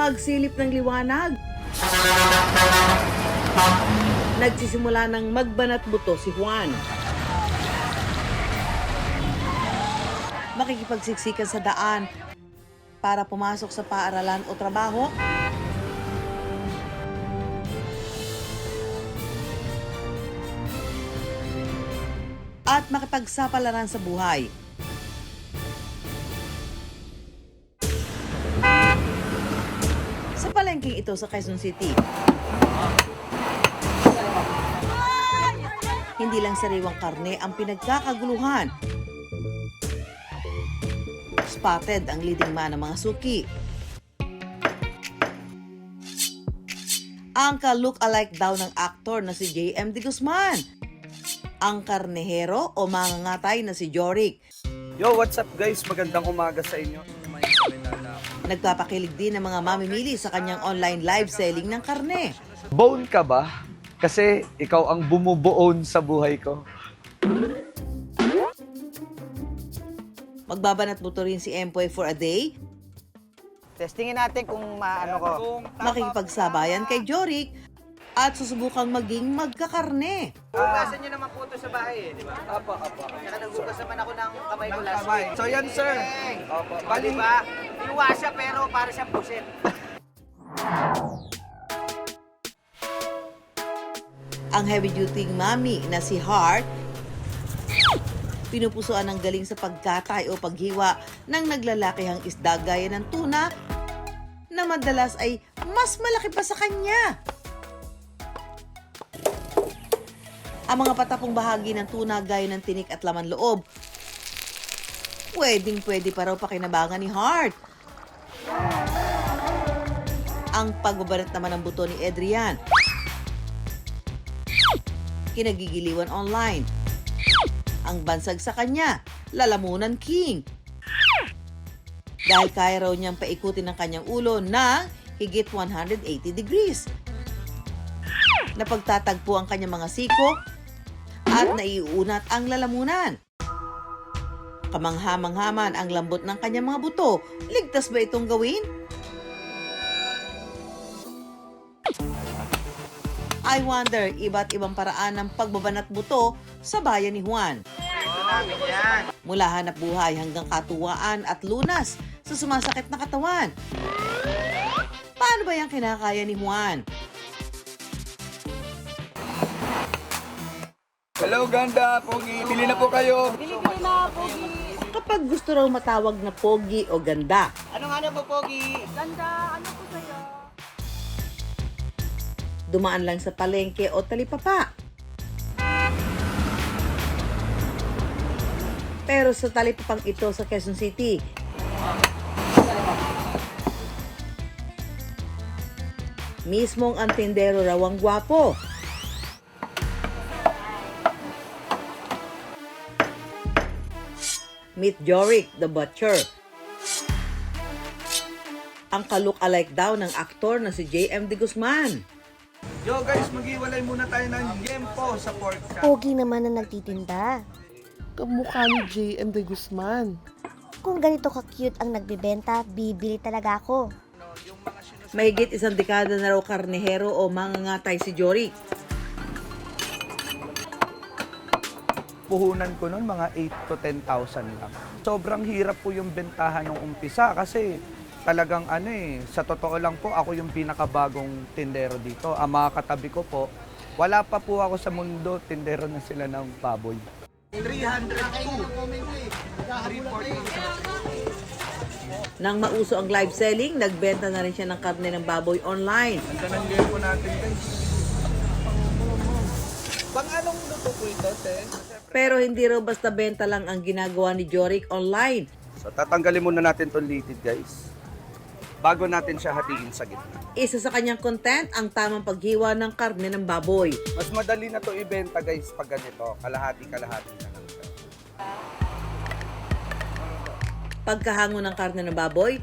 magsilip ng liwanag. Nagsisimula ng magbanat buto si Juan. Makikipagsiksikan sa daan para pumasok sa paaralan o trabaho. At makipagsapalaran sa buhay. Sa palengking ito sa Quezon City, hindi lang sariwang karne ang pinagkakaguluhan. Spotted ang leading man ng mga suki. Ang ka-look-alike daw ng aktor na si J.M. De Guzman. Ang karnehero o mangangatay na si Jorik. Yo, what's up guys? Magandang umaga sa inyo. Nagpapakilig din ng mga mamimili sa kanyang online live selling ng karne. Bone ka ba? Kasi ikaw ang bumubuon sa buhay ko. Magbabanat buto rin si Empoy for a day. Testingin natin kung maano ko. Makikipagsabayan kay Jorik at susubukang maging magkakarne. Hugasan nyo naman po ito sa bahay di ba? Apo. Saka naghugas naman ako ng kamay ko last Kamay. week. So yan sir. Opo. Bali Diba? Iwa siya pero para siyang pusit. Ang heavy-duty mami na si Heart, pinupusuan ng galing sa pagkatay o paghiwa ng naglalakihang isda gaya ng tuna na madalas ay mas malaki pa sa kanya. Ang mga patapong bahagi ng tuna gaya ng tinik at laman loob, pwedeng-pwede pa raw pakinabangan ni Heart. Ang pagbabarat naman ng buto ni Adrian, kinagigiliwan online. Ang bansag sa kanya, lalamunan king. Dahil kaya raw niyang paikutin ang kanyang ulo ng higit 180 degrees. Napagtatagpo ang kanyang mga siko at naiunat ang lalamunan. Kamangha-manghaman ang lambot ng kanyang mga buto. Ligtas ba itong gawin? I wonder, iba't ibang paraan ng pagbabanat buto sa bayan ni Juan. Ito namin yan. Mula hanap buhay hanggang katuwaan at lunas sa sumasakit na katawan. Paano ba yung kinakaya ni Juan? Hello ganda, Pogi. Pili na po kayo. Kapag gusto raw matawag na pogi o ganda, Anong ano po, Pogi? dumaan lang sa palengke o talipapa. Pero sa talipapang ito sa Quezon City, mismong ang tindero raw ang gwapo. Meet Jorik, the butcher. Ang ka-look-alike daw ng aktor na si J.M. De Guzman. Yo guys, maghiwalay muna tayo ng yempo sa pork chop. Pogi naman na nagtitinda. Kamukha ni J.M. De Guzman. Kung ganito ka-cute ang nagbibenta, bibili talaga ako. Mahigit isang dekada na raw karnehero o mangangatay si Jorik. Puhunan ko nun mga 8 to 10,000 lang. Sobrang hirap po yung bentahan ng umpisa kasi talagang sa totoo lang po ako yung pinakabagong tindero dito. Ang mga katabi ko po, wala pa po ako sa mundo, tindero na sila ng baboy. 300 Nang mauso ang live selling, nagbenta na rin siya ng karne ng baboy online. Ang tanong po natin guys. Pang anong luto po ito, te? Pero hindi raw basta benta lang ang ginagawa ni Jorik online. So tatanggalin muna natin itong litid guys. Bago natin siya hatiin sa gitna. Isa sa kanyang content ang tamang paghiwa ng karne ng baboy. Mas madali na to ibenta guys pag ganito. Kalahati-kalahati na lang. Pagkahango ng karne ng baboy,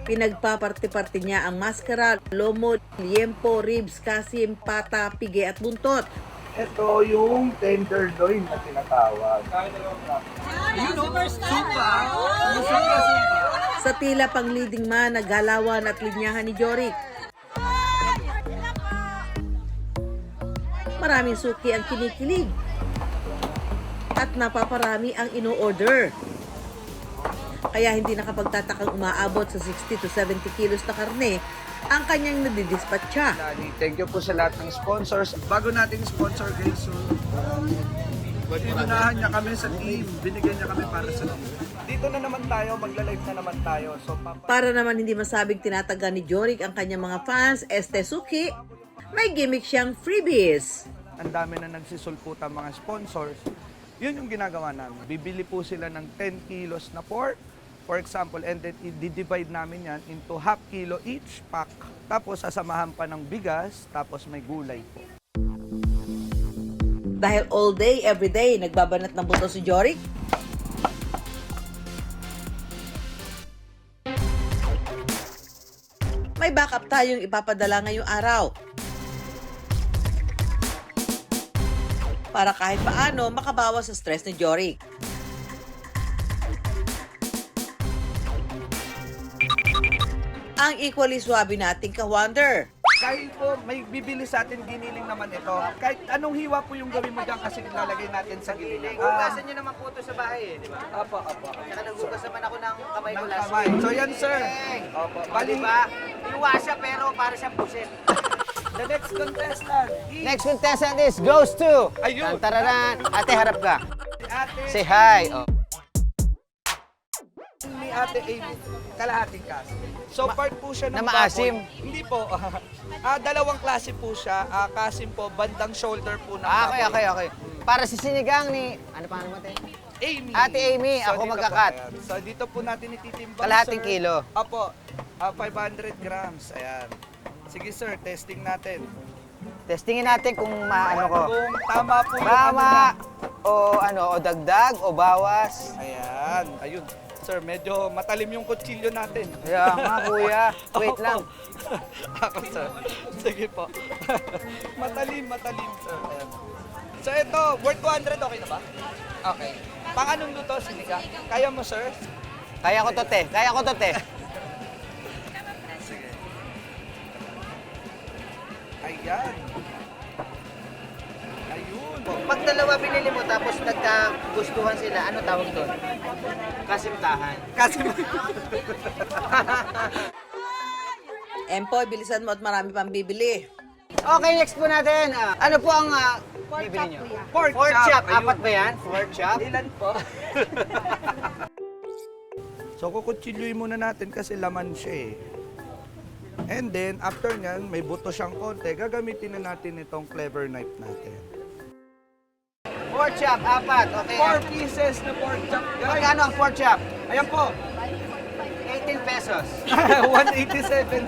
pinagpaparte-parte niya ang maskara, lomo, liempo, ribs, kasim, pata, pige at buntot. Ito yung tenderloin na tinatawag. Sa tila pang leading man, naggalawan at linyahan ni Jorik. Maraming suki ang kinikilig. At napaparami ang ino-order. Kaya hindi nakapagtatakang umaabot sa 60 to 70 kilos na karne ang kanyang nadidispatcha. Thank you po sa lahat ng sponsors. Bago nating sponsor guys, so inunahan niya kami sa team. Binigyan niya kami para sa team. Dito na naman tayo, magla-live na naman tayo. So, Para naman hindi masabing tinataga ni Jorik ang kanyang mga fans, Suki, may gimmick siyang freebies. ang dami na nagsisulputan mga sponsors. Yun yung ginagawa namin. Bibili po sila ng 10 kilos na pork, for example, and then i-divide namin yan into half kilo each pack. Tapos sasamahan pa ng bigas, tapos may gulay po. Dahil all day, every day, nagbabanat ng buto si Jorik, may backup tayong ipapadala ngayong araw. Para kahit paano makabawas sa stress ni Jorik. Ang equally swabe nating ka-wonder. Kahit po may bibili sa atin, giniling naman ito. Kahit anong hiwa po yung gawin mo dyan kasi lalagay natin sa giniling. Hugasan nyo naman po ito sa bahay di ba? Apo. Tsaka naghugas naman ako ng kamay ko Ng last kamay. week. So yan sir. Opo. Bali- Di ba? Iwa siya pero para siyang pusit. The next contestant is Next contestant is goes to... Ayun. Tararan. Ate, harap ka. Ate Say hi. Oh. ni Ate Amy. Kalahating kaso. So part po siya ng Na maasim? baboy. Hindi po. Dalawang klase po siya. Kasim po, bandang shoulder po ng Okay, baboy. okay. Para sa sinigang ni... Ano pa naman ate? Amy. Ate Amy, ako dito magkakat. po, ayan. So dito po natin ititimbang, Kalahating sir. kilo. Apo, 500 grams. Ayan. Sige sir, testing natin. Testingin natin kung maano ko. Kung tama po yung ano Tama. na. O dagdag, o bawas. Ayan. Ayun. Sir, medyo matalim yung kutsilyo natin. Kaya nga, kuya. Wait Opo. lang. Ako, sir. Sige po. matalim, sir. Ayan. So, ito, worth 200, okay na ba? Okay. Pang anong luto, sinigang? Kaya mo, sir? Kaya ko to, te. Sige. Ayan. Ayun. Pag dalawa binili mo tapos nagkagustuhan sila, ano tawag doon? Kasimtahan. Kasi, Empoy, bilisan mo at marami pang bibili. Okay, next po natin. Ano po ang bibili nyo? pork Pork chop. Ayun. Apat ba yan? Pork chop? Ilan po? So, kukutsilyoin muna natin kasi laman siya eh. And then, after nyan, may buto siyang konti. Gagamitin na natin itong clever knife natin. Pork chop, apat. Okay. 4 pieces na pork chop, guys. Magkano ang pork chop? Ayan po. 18 pesos. 187. 187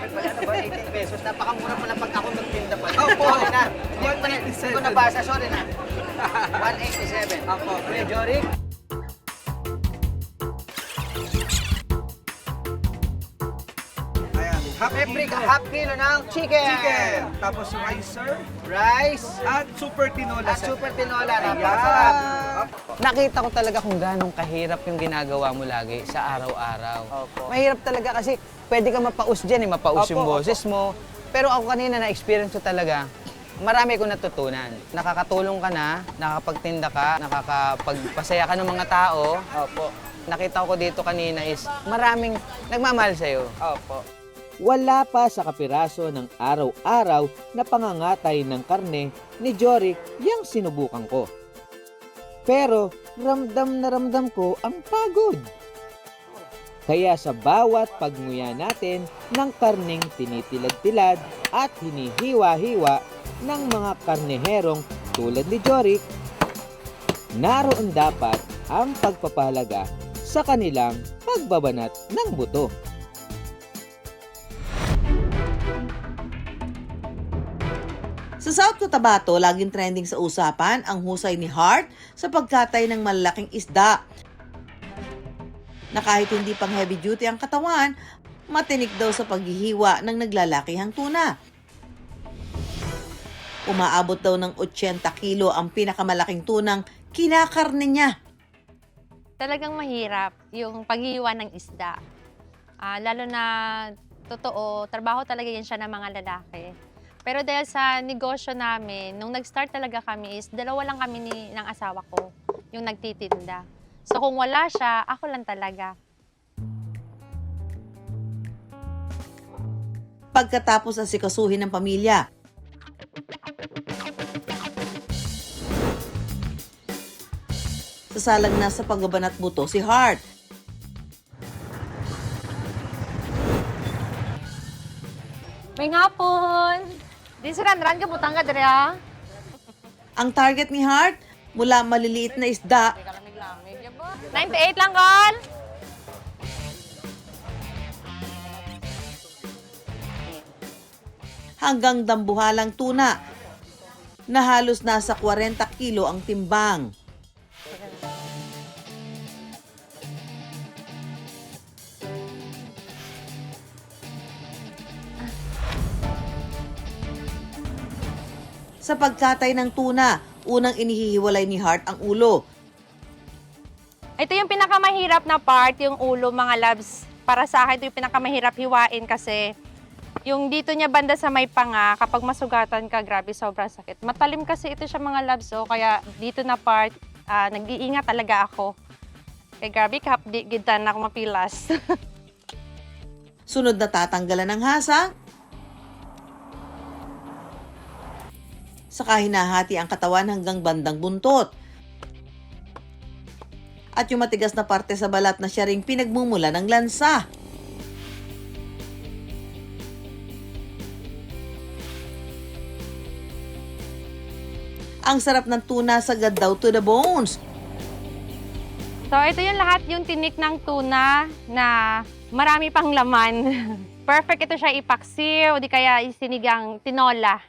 pala. Ano ba? 18 pesos. Napakamura pala pag ako magtinda pala. Opo. Sorry na. Hindi ko nabasa. Sorry na. 187. Opo. Kuya Jorik? Ayan. Half kilo ng chicken. Chicken. Tapos rice, sir. Rice. At super tinola, At sir. super tinola. Ayan. Napakasarap. Nakita ko talaga kung ganong kahirap yung ginagawa mo lagi sa araw-araw. Opo. Mahirap talaga kasi pwede ka mapaus dyan, mapaus Opo, yung boses mo. Pero ako kanina na-experience ko talaga, marami kong natutunan. Nakakatulong ka na, nakakapagtinda ka, nakakapagpasaya ka ng mga tao. Opo. Nakita ko dito kanina is maraming nagmamahal sa'yo. Opo. Wala pa sa kapiraso ng araw-araw na pangangatay ng karne ni Jorik yang sinubukan ko. Pero ramdam na ramdam ko ang pagod. Kaya sa bawat pagmuya natin ng karneng tinitilad-tilad at hinihiwa-hiwa ng mga karneherong tulad ni Jorik, naroon dapat ang pagpapahalaga sa kanilang pagbabanat ng buto. Sa South Cotabato, laging trending sa usapan ang husay ni Hart sa pagkatay ng malalaking isda. Na kahit hindi pang heavy duty ang katawan, matinik daw sa paghihiwa ng naglalakihang tuna. Umaabot daw ng 80 kilo ang pinakamalaking tunang kinakarne niya. Talagang mahirap yung paghiwa ng isda. Lalo na, totoo, trabaho talaga yan siya ng mga lalaki. Pero dahil sa negosyo namin, nung nag-start talaga kami is, dalawa lang kami ng asawa ko, yung nagtitinda. So kung wala siya, ako lang talaga. Pagkatapos asikasuhin ng pamilya, sasalag na sa pagbabanat buto si Heart. May ngapon! Di surandran ka butang ka dere Ang target ni Heart, mula maliliit na isda 98 lang, Col! hanggang dambuhalang tuna na halos nasa 40 kilo ang timbang. Sa pagkatay ng tuna, unang inihihiwalay ni Heart ang ulo. Ito yung pinakamahirap na part, yung ulo, mga labs. Para sa akin, ito yung pinakamahirap hiwain kasi yung dito niya banda sa may panga, kapag masugatan ka, grabe, sobrang sakit. Matalim kasi ito siya, mga labs, kaya dito na part, nag-iingat talaga ako. Kaya grabe, kapdi, gitan ako mapilas. Sunod na tatanggalan ng hasa. Saka hinahati ang katawan hanggang bandang buntot. At yung matigas na parte sa balat na siya ring pinagmumula ng lansa. Ang sarap ng tuna sagad daw to the bones. So, ito yung lahat yung tinik ng tuna na marami pang laman. Perfect ito siya ipaksiw, o di kaya isinigang tinola.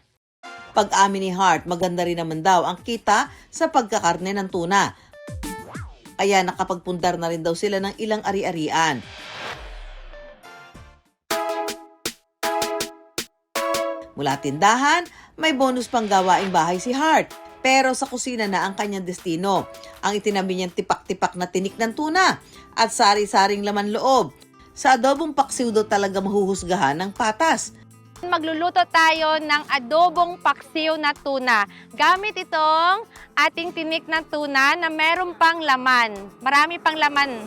Pag-amin ni Heart, maganda rin naman daw ang kita sa pagkakarne ng tuna. Kaya nakapagpundar na rin daw sila ng ilang ari-arian. Mula tindahan, may bonus pang gawaing bahay si Heart. Pero sa kusina na ang kanyang destino. Ang itinabi niyang tipak-tipak na tinik ng tuna at sari-saring laman loob. Sa adobong paksiw daw talaga mahuhusgahan ng patas. Magluluto tayo ng adobong paksiw na tuna. Gamit itong ating tinik na tuna na meron pang laman. Marami pang laman.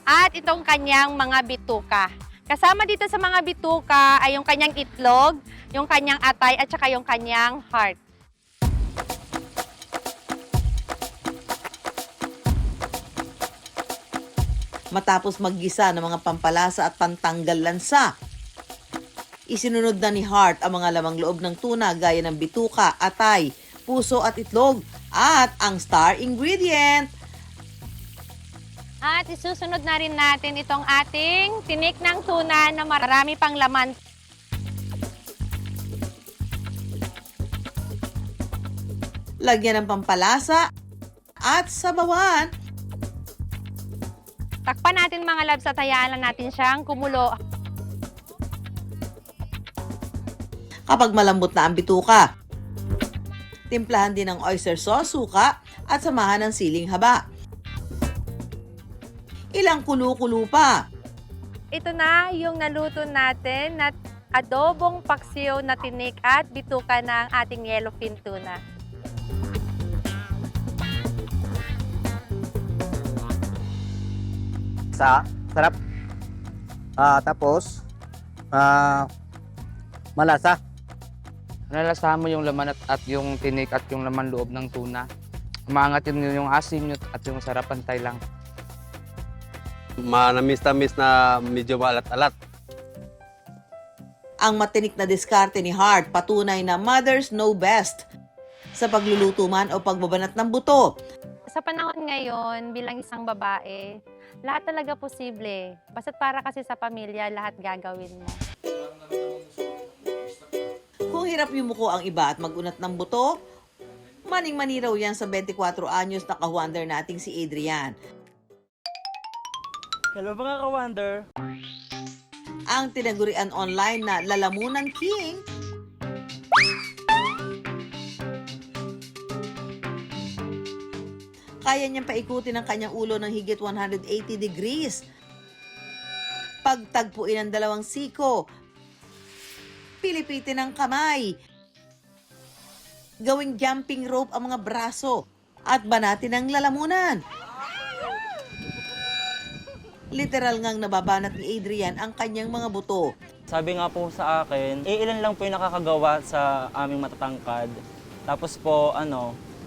At itong kanyang mga bituka. Kasama dito sa mga bituka ay yung kanyang itlog, yung kanyang atay at saka yung kanyang heart. Matapos maggisa ng mga pampalasa at pantanggal lansa, isinunod na ni Heart ang mga lamang loob ng tuna gaya ng bituka, atay, puso at itlog at ang star ingredient. At isusunod na rin natin itong ating tinik ng tuna na marami pang laman. Lagyan ng pampalasa at sabawan. Takpan natin, mga labs, at hayaan lang natin siyang kumulo. Kapag malambot na ang bituka, timplahan din ng oyster sauce, suka at samahan ng siling haba. Ilang kulo-kulo pa. Ito na yung naluto natin na adobong paksiw na tinik at bituka ng ating yellowfin tuna. Sarap. Tapos, malasa. Nalasahan mo yung laman at yung tinik at yung laman loob ng tuna. Umaangat yun yung asim at yung sarap pantay lang. Manamis-tamis na medyo maalat-alat. Ang matinik na diskarte ni Heart patunay na mothers know best sa pagluluto man o pagbabanat ng buto. Sa panahon ngayon, bilang isang babae, lahat talaga posible. Basta't para kasi sa pamilya, lahat gagawin mo. Kung hirap yumuko ang iba at magunat ng buto, maning-mani raw yan sa 24 anyos na ka-wonder nating si Adrian. Hello mga ka-wonder! Ang tinagurian online na Lalamunan King kaya niyang paikutin ang kanyang ulo ng higit 180 degrees. Pagtagpuin ang dalawang siko, pilipitin ang kamay, gawing jumping rope ang mga braso, at banatin ang lalamunan. Literal ngang nababanat ni Adrian ang kanyang mga buto. Sabi nga po sa akin, ilan lang po yung nakakagawa sa aming matatangkad. Tapos po,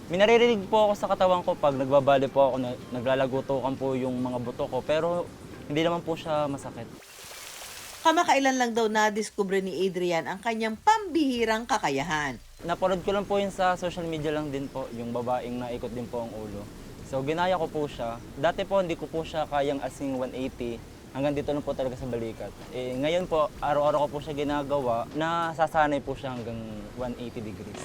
may naririnig po ako sa katawan ko pag nagbabali po ako, naglalagutukan po yung mga buto ko. Pero hindi naman po siya masakit. Kamakailan lang daw na-discover ni Adrian ang kanyang pambihirang kakayahan. Napanood ko lang po yun sa social media lang din po, yung babaeng naikot din po ang ulo. So ginaya ko po siya. Dati po hindi ko po siya kayang asing 180. Hanggang dito lang po talaga sa balikat. Ngayon po, araw-araw ko po siya ginagawa, nasasanay po siya hanggang 180 degrees.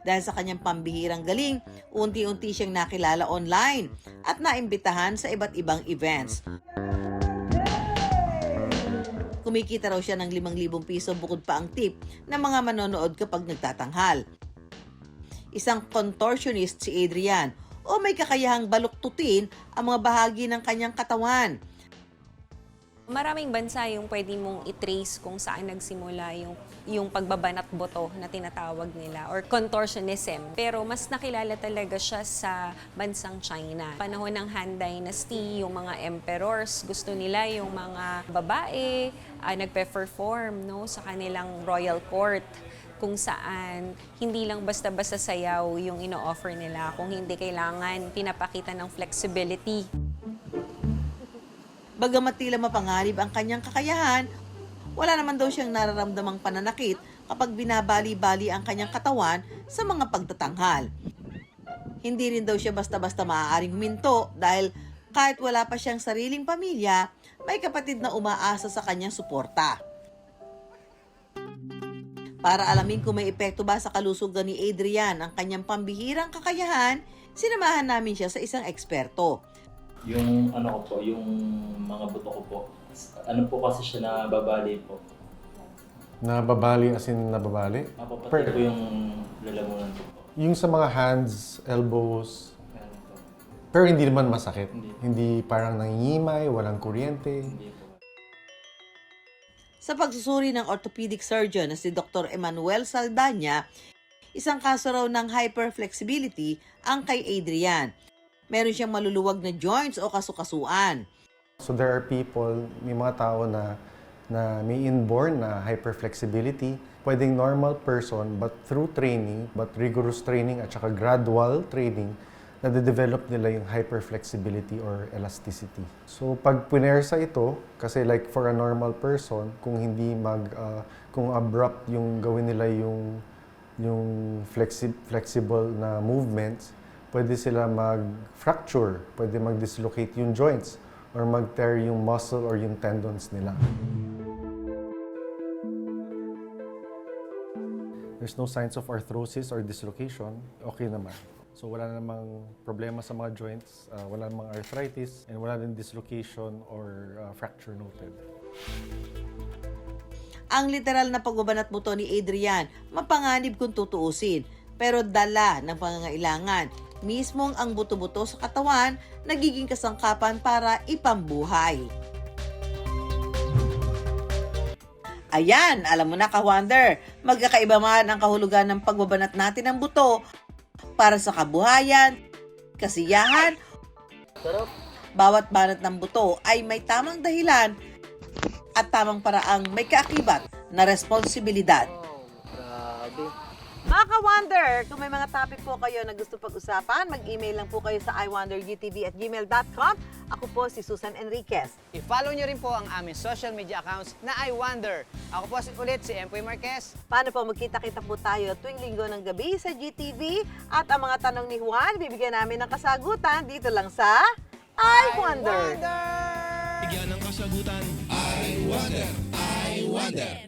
Dahil sa kanyang pambihirang galing, unti-unti siyang nakilala online at naimbitahan sa iba't ibang events. Kumikita raw siya ng 5,000 piso bukod pa ang tip ng mga manonood kapag nagtatanghal. Isang contortionist si Adrian o may kakayahang baluktutin ang mga bahagi ng kanyang katawan. Maraming bansa yung pwede mong i-trace kung saan nagsimula yung pagbabanat boto na tinatawag nila or contortionism. Pero mas nakilala talaga siya sa bansang China. Panahon ng Han Dynasty, yung mga emperors, gusto nila yung mga babae nagpe-perform sa kanilang royal court, kung saan hindi lang basta-basta sayaw yung ino-offer nila, kung hindi kailangan pinapakita ng flexibility. Bagamat tila mapanganib ang kanyang kakayahan, wala naman daw siyang nararamdamang pananakit kapag binabali-bali ang kanyang katawan sa mga pagtatanghal. Hindi rin daw siya basta-basta maaaring huminto dahil kahit wala pa siyang sariling pamilya, may kapatid na umaasa sa kanyang suporta. Para alamin kung may epekto ba sa kalusugan ni Adrian ang kanyang pambihirang kakayahan, sinamahan namin siya sa isang eksperto. Yung yung mga buto ko po, po kasi siya nababali po. Nababali as in nababali? Mapapatid po yung lalamunan ko po. Yung sa mga hands, elbows, pero hindi naman masakit? Hindi parang nangingimay, walang kuryente? Hindi po. Sa pagsusuri ng orthopedic surgeon na si Dr. Emmanuel Saldaña, isang kaso raw ng hyperflexibility ang kay Adrian. Meron siyang maluluwag na joints o kasukasuan. So there are people, may mga tao na may inborn na hyperflexibility. Pwedeng normal person, but through training, but rigorous training at saka gradual training, nade-develop nila yung hyperflexibility or elasticity. So pag punersa ito, kasi like for a normal person, kung hindi kung abrupt yung gawin nila yung flexible na movements, pwede sila mag-fracture, pwede mag-dislocate yung joints or mag-tear yung muscle or yung tendons nila. There's no signs of arthrosis or dislocation, okay naman. So wala namang problema sa mga joints, wala namang arthritis, and wala din dislocation or fracture noted. Ang literal na pagbabanat buto ni Adrian, mapanganib kung tutuusin, pero dala ng pangangailangan. Mismong ang buto-buto sa katawan, nagiging kasangkapan para ipambuhay. Ayan, alam mo na ka-wonder, magkakaiba man ang kahulugan ng pagbabanat natin ng buto para sa kabuhayan, kasiyahan. Bawat banat ng buto ay may tamang dahilan at tamang paraang may kaakibat na responsibilidad. Mga ka-wonder, kung may mga topic po kayo na gusto pag-usapan, mag-email lang po kayo sa iwonderutv@gmail.com. Ako po si Susan Enriquez. I-follow nyo rin po ang aming social media accounts na iWonder. Ako po ulit si Empoy Marquez. Paano po magkita-kita po tayo tuwing linggo ng gabi sa GTV? At ang mga tanong ni Juan, bibigyan namin ng kasagutan dito lang sa iWonder. Bigyan ng kasagutan. I wonder.